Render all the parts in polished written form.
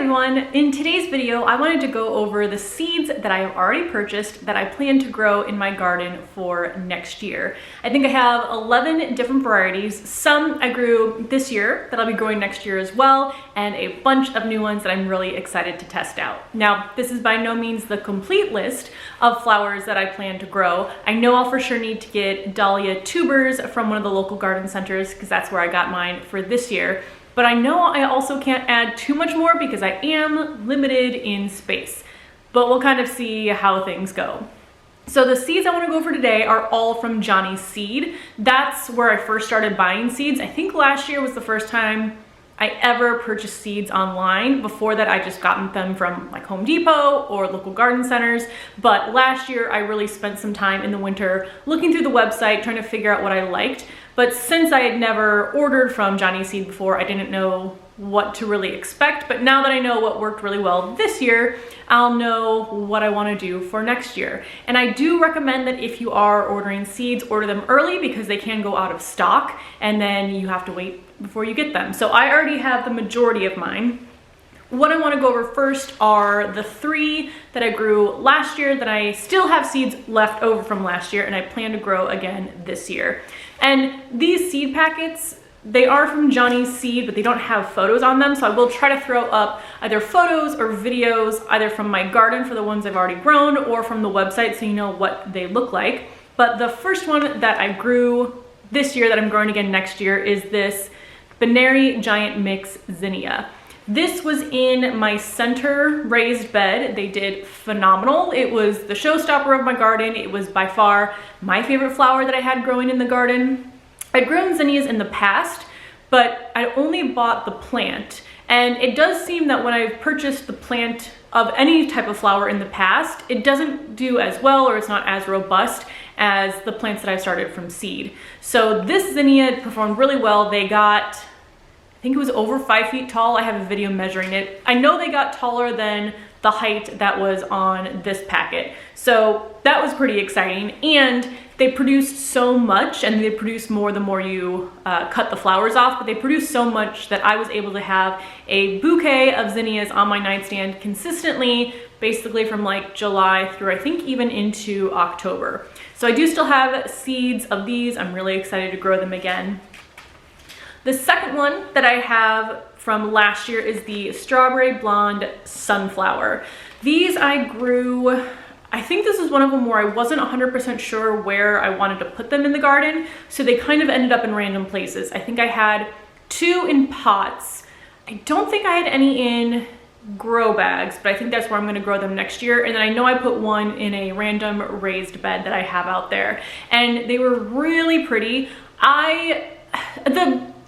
everyone! In today's video, I wanted to go over the seeds that I have already purchased that I plan to grow in my garden for next year. I think I have 11 different varieties. Some I grew this year that I'll be growing next year as well, and a bunch of new ones that I'm really excited to test out. Now, this is by no means the complete list of flowers that I plan to grow. I know I'll for sure need to get Dahlia tubers from one of the local garden centers because that's where I got mine for this year. But I know I also can't add too much more because I am limited in space. But we'll kind of see how things go. So the seeds I want to go over today are all from Johnny's Seed. That's where I first started buying seeds. I think last year was the first time I ever purchased seeds online. Before that, I just gotten them from like Home Depot or local garden centers. But last year, I really spent some time in the winter looking through the website, trying to figure out what I liked. But since I had never ordered from Johnny's Seed before, I didn't know what to really expect. But now that I know what worked really well this year, I'll know what I want to do for next year. And I do recommend that if you are ordering seeds, order them early because they can go out of stock and then you have to wait before you get them. So I already have the majority of mine. What I want to go over first are the 3 that I grew last year that I still have seeds left over from last year and I plan to grow again this year. And these seed packets, they are from Johnny's Seed, but they don't have photos on them. So I will try to throw up either photos or videos, either from my garden for the ones I've already grown or from the website so you know what they look like. But the first one that I grew this year that I'm growing again next year is this Venery Giant Mix Zinnia. This was in my center raised bed. They did phenomenal. It was the showstopper of my garden. It was by far my favorite flower that I had growing in the garden. I'd grown zinnias in the past, but I only bought the plant. And it does seem that when I've purchased the plant of any type of flower in the past, it doesn't do as well or it's not as robust as the plants that I started from seed. So this zinnia performed really well. They got, I think it was over 5 feet tall. I have a video measuring it. I know they got taller than the height that was on this packet. So that was pretty exciting. And they produced so much, and they produce more the more you cut the flowers off, but they produced so much that I was able to have a bouquet of zinnias on my nightstand consistently, basically from like July through I think even into October. So I do still have seeds of these. I'm really excited to grow them again. The second one that I have from last year is the Strawberry Blonde Sunflower. These I grew, I think this is one of them where I wasn't 100% sure where I wanted to put them in the garden, so they kind of ended up in random places. I think I had 2 in pots. I don't think I had any in grow bags, but I think that's where I'm going to grow them next year. And then I know I put one in a random raised bed that I have out there, and they were really pretty.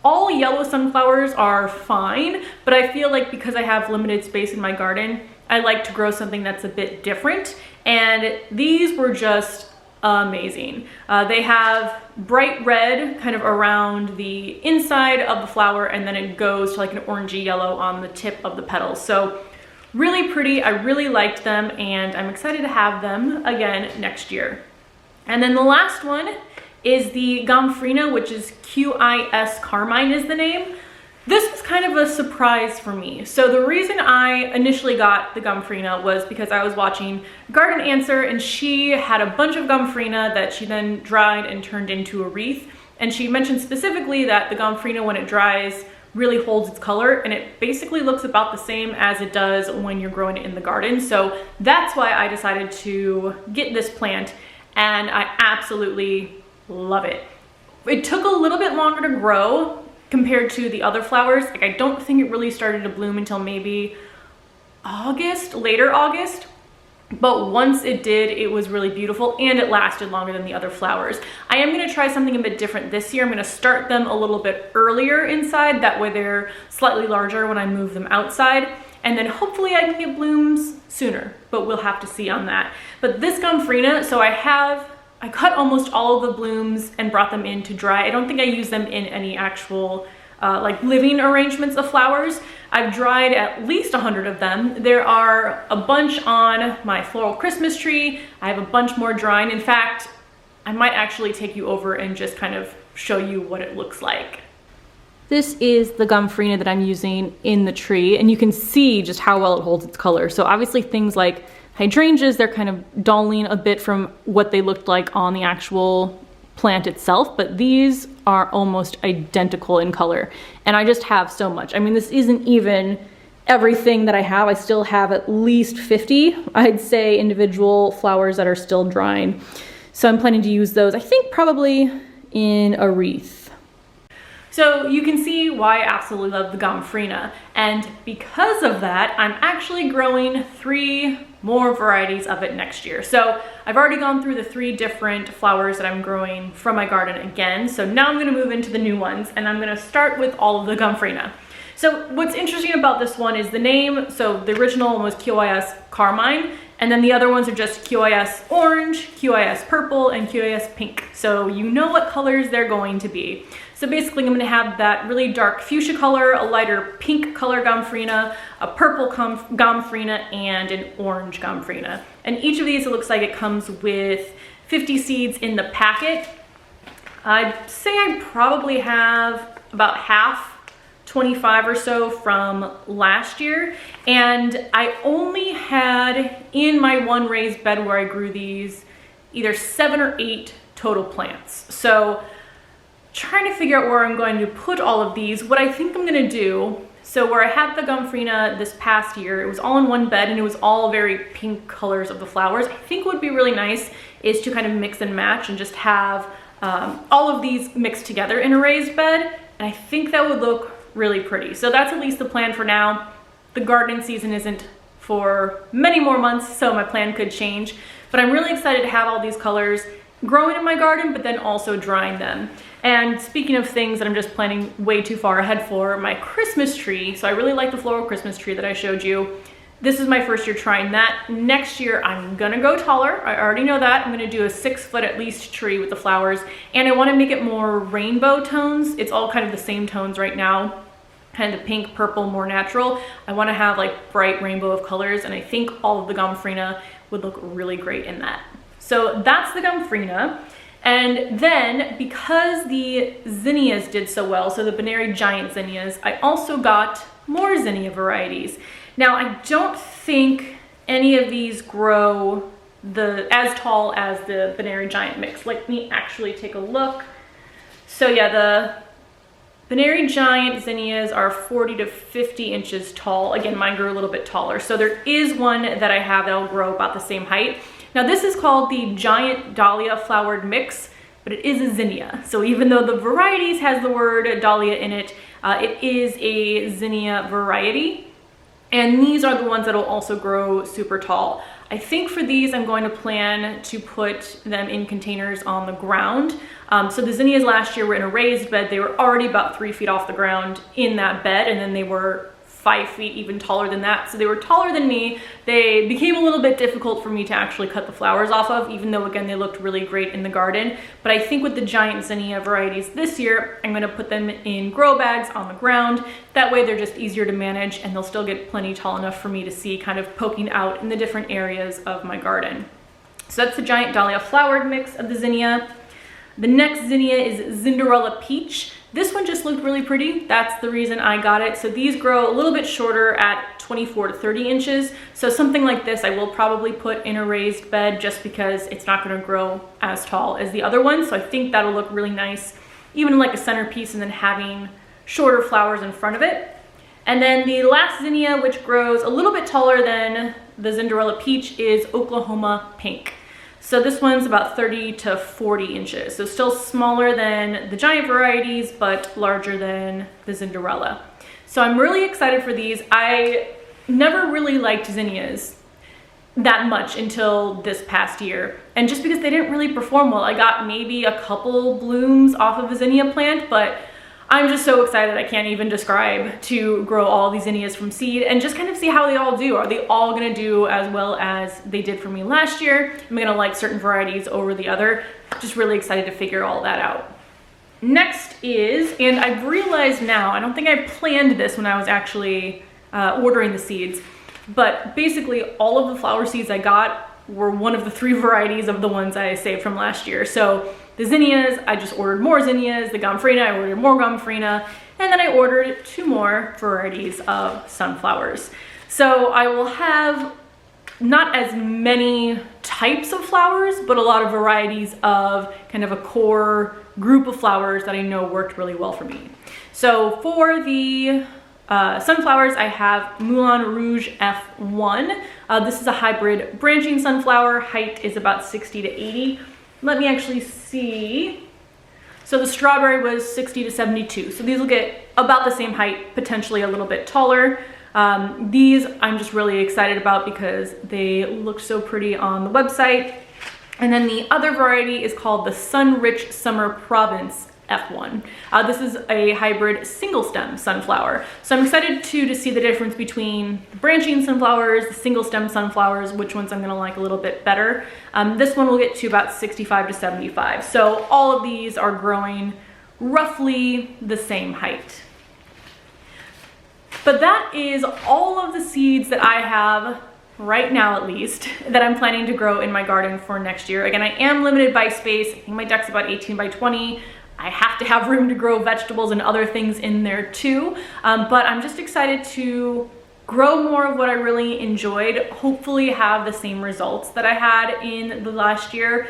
All yellow sunflowers are fine, but I feel like because I have limited space in my garden, I like to grow something that's a bit different. And these were just amazing. They have bright red kind of around the inside of the flower, and then it goes to like an orangey yellow on the tip of the petals. So really pretty. I really liked them, and I'm excited to have them again next year. And then the last one is the Gumfreena, which is QIS Carmine is the name. This was kind of a surprise for me. So the reason I initially got the Gumfreena was because I was watching Garden Answer, and she had a bunch of Gumfreena that she then dried and turned into a wreath. And she mentioned specifically that the Gumfreena, when it dries, really holds its color, and it basically looks about the same as it does when you're growing it in the garden. So that's why I decided to get this plant, and I absolutely love it. It took a little bit longer to grow compared to the other flowers. Like, I don't think it really started to bloom until maybe August, later August. But once it did, it was really beautiful, and it lasted longer than the other flowers. I am going to try something a bit different this year. I'm going to start them a little bit earlier inside. That way they're slightly larger when I move them outside. And then hopefully I can get blooms sooner, but we'll have to see on that. But this Gumfreena, so I cut almost all of the blooms and brought them in to dry. I don't think I used them in any actual like living arrangements of flowers. I've dried at least 100 of them. There are a bunch on my floral Christmas tree. I have a bunch more drying. In fact, I might actually take you over and just kind of show you what it looks like. This is the Gumfrena that I'm using in the tree, and you can see just how well it holds its color. So obviously things like hydrangeas, they're kind of dulling a bit from what they looked like on the actual plant itself, but these are almost identical in color. And I just have so much. I mean, this isn't even everything that I have. I still have at least 50, I'd say, individual flowers that are still drying. So I'm planning to use those, I think probably in a wreath. So you can see why I absolutely love the Gumfrena. And because of that, I'm actually growing 3 more varieties of it next year. So I've already gone through the 3 different flowers that I'm growing from my garden again. So now I'm gonna move into the new ones, and I'm gonna start with all of the Gumfrena. So what's interesting about this one is the name. So the original one was QIS Carmine, and then the other ones are just QIS Orange, QIS Purple, and QIS Pink. So you know what colors they're going to be. So basically I'm gonna have that really dark fuchsia color, a lighter pink color Gumfrena, a purple Gumfrena, and an orange Gumfrena. And each of these, it looks like it comes with 50 seeds in the packet. I'd say I probably have about half, 25 or so from last year. And I only had in my one raised bed where I grew these either 7 or 8 total plants. So trying to figure out where I'm going to put all of these. What I think I'm gonna do, so where I had the Gumfrena this past year, it was all in one bed and it was all very pink colors of the flowers. I think what would be really nice is to kind of mix and match and just have all of these mixed together in a raised bed. And I think that would look really pretty. So that's at least the plan for now. The gardening season isn't for many more months, so my plan could change. But I'm really excited to have all these colors growing in my garden, but then also drying them. And speaking of things that I'm just planning way too far ahead for, my Christmas tree. So I really like the floral Christmas tree that I showed you. This is my first year trying that. Next year, I'm gonna go taller. I already know that. I'm gonna do a 6-foot at least tree with the flowers. And I wanna make it more rainbow tones. It's all kind of the same tones right now. Kind of the pink, purple, more natural. I wanna have like bright rainbow of colors, and I think all of the Gumfrena would look really great in that. So that's the Gumfrena. And then because the zinnias did so well, so the Venery giant zinnias, I also got more zinnia varieties. Now I don't think any of these grow as tall as the Venery giant mix. Let me actually take a look. So yeah, the Venery giant zinnias are 40 to 50 inches tall. Again, mine grew a little bit taller. So there is one that I have that'll grow about the same height. Now this is called the giant Dahlia flowered mix, but it is a zinnia. So even though the varieties has the word Dahlia in it, it is a zinnia variety. And these are the ones that'll also grow super tall. I think for these, I'm going to plan to put them in containers on the ground. So the zinnias last year were in a raised bed. They were already about 3 feet off the ground in that bed, and then they were 5 feet, even taller than that. So they were taller than me. They became a little bit difficult for me to actually cut the flowers off of, even though again, they looked really great in the garden. But I think with the giant zinnia varieties this year, I'm gonna put them in grow bags on the ground. That way they're just easier to manage, and they'll still get plenty tall enough for me to see kind of poking out in the different areas of my garden. So that's the giant Dahlia flowered mix of the zinnia. The next zinnia is Cinderella Peach. This one just looked really pretty. That's the reason I got it. So these grow a little bit shorter at 24 to 30 inches. So something like this I will probably put in a raised bed just because it's not gonna grow as tall as the other one. So I think that'll look really nice, even like a centerpiece, and then having shorter flowers in front of it. And then the last zinnia, which grows a little bit taller than the Cinderella Peach, is Oklahoma Pink. So this one's about 30 to 40 inches. So still smaller than the giant varieties, but larger than the Cinderella. So I'm really excited for these. I never really liked zinnias that much until this past year. And just because they didn't really perform well, I got maybe a couple blooms off of a zinnia plant, but I'm just so excited I can't even describe to grow all these zinnias from seed and just kind of see how they all do. Are they all gonna do as well as they did for me last year? Am I gonna like certain varieties over the other? Just really excited to figure all that out. Next is, and I've realized now, I don't think I planned this when I was actually ordering the seeds, but basically all of the flower seeds I got were one of the 3 varieties of the ones I saved from last year. So the zinnias, I just ordered more zinnias. The Gumfrena, I ordered more Gumfrena. And then I ordered 2 more varieties of sunflowers. So I will have not as many types of flowers, but a lot of varieties of kind of a core group of flowers that I know worked really well for me. So for the sunflowers, I have Moulin Rouge F1. This is a hybrid branching sunflower. Height is about 60 to 80. Let me actually see. So the strawberry was 60 to 72. So these will get about the same height, potentially a little bit taller. These I'm just really excited about because they look so pretty on the website. And then the other variety is called the Sun-Rich Summer Province F1. This is a hybrid single stem sunflower. So I'm excited to see the difference between the branching sunflowers, the single stem sunflowers, which ones I'm gonna like a little bit better. This one will get to about 65 to 75. So all of these are growing roughly the same height. But that is all of the seeds that I have right now, at least, that I'm planning to grow in my garden for next year. Again, I am limited by space. I think my deck's about 18 by 20. I have to have room to grow vegetables and other things in there too. But I'm just excited to grow more of what I really enjoyed, hopefully have the same results that I had in the last year,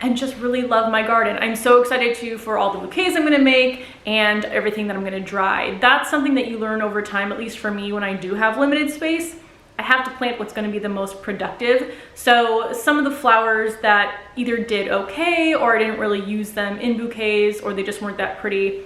and just really love my garden. I'm so excited for all the bouquets I'm gonna make and everything that I'm gonna dry. That's something that you learn over time, at least for me when I do have limited space. I have to plant what's gonna be the most productive. So some of the flowers that either did okay or I didn't really use them in bouquets or they just weren't that pretty.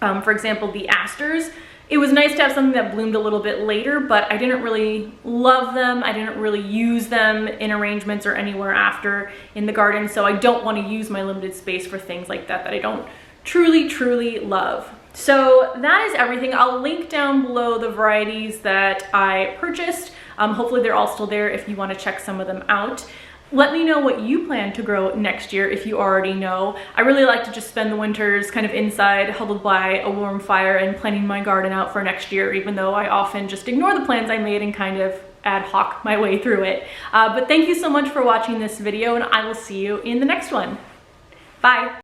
For example, the asters. It was nice to have something that bloomed a little bit later, but I didn't really love them. I didn't really use them in arrangements or anywhere after in the garden. So I don't want to use my limited space for things like that I don't truly love. So that is everything. I'll link down below the varieties that I purchased. Hopefully they're all still there if you want to check some of them out. Let me know what you plan to grow next year if you already know. I really like to just spend the winters kind of inside, huddled by a warm fire and planning my garden out for next year, even though I often just ignore the plans I made and kind of ad hoc my way through it. But thank you so much for watching this video, and I will see you in the next one. Bye.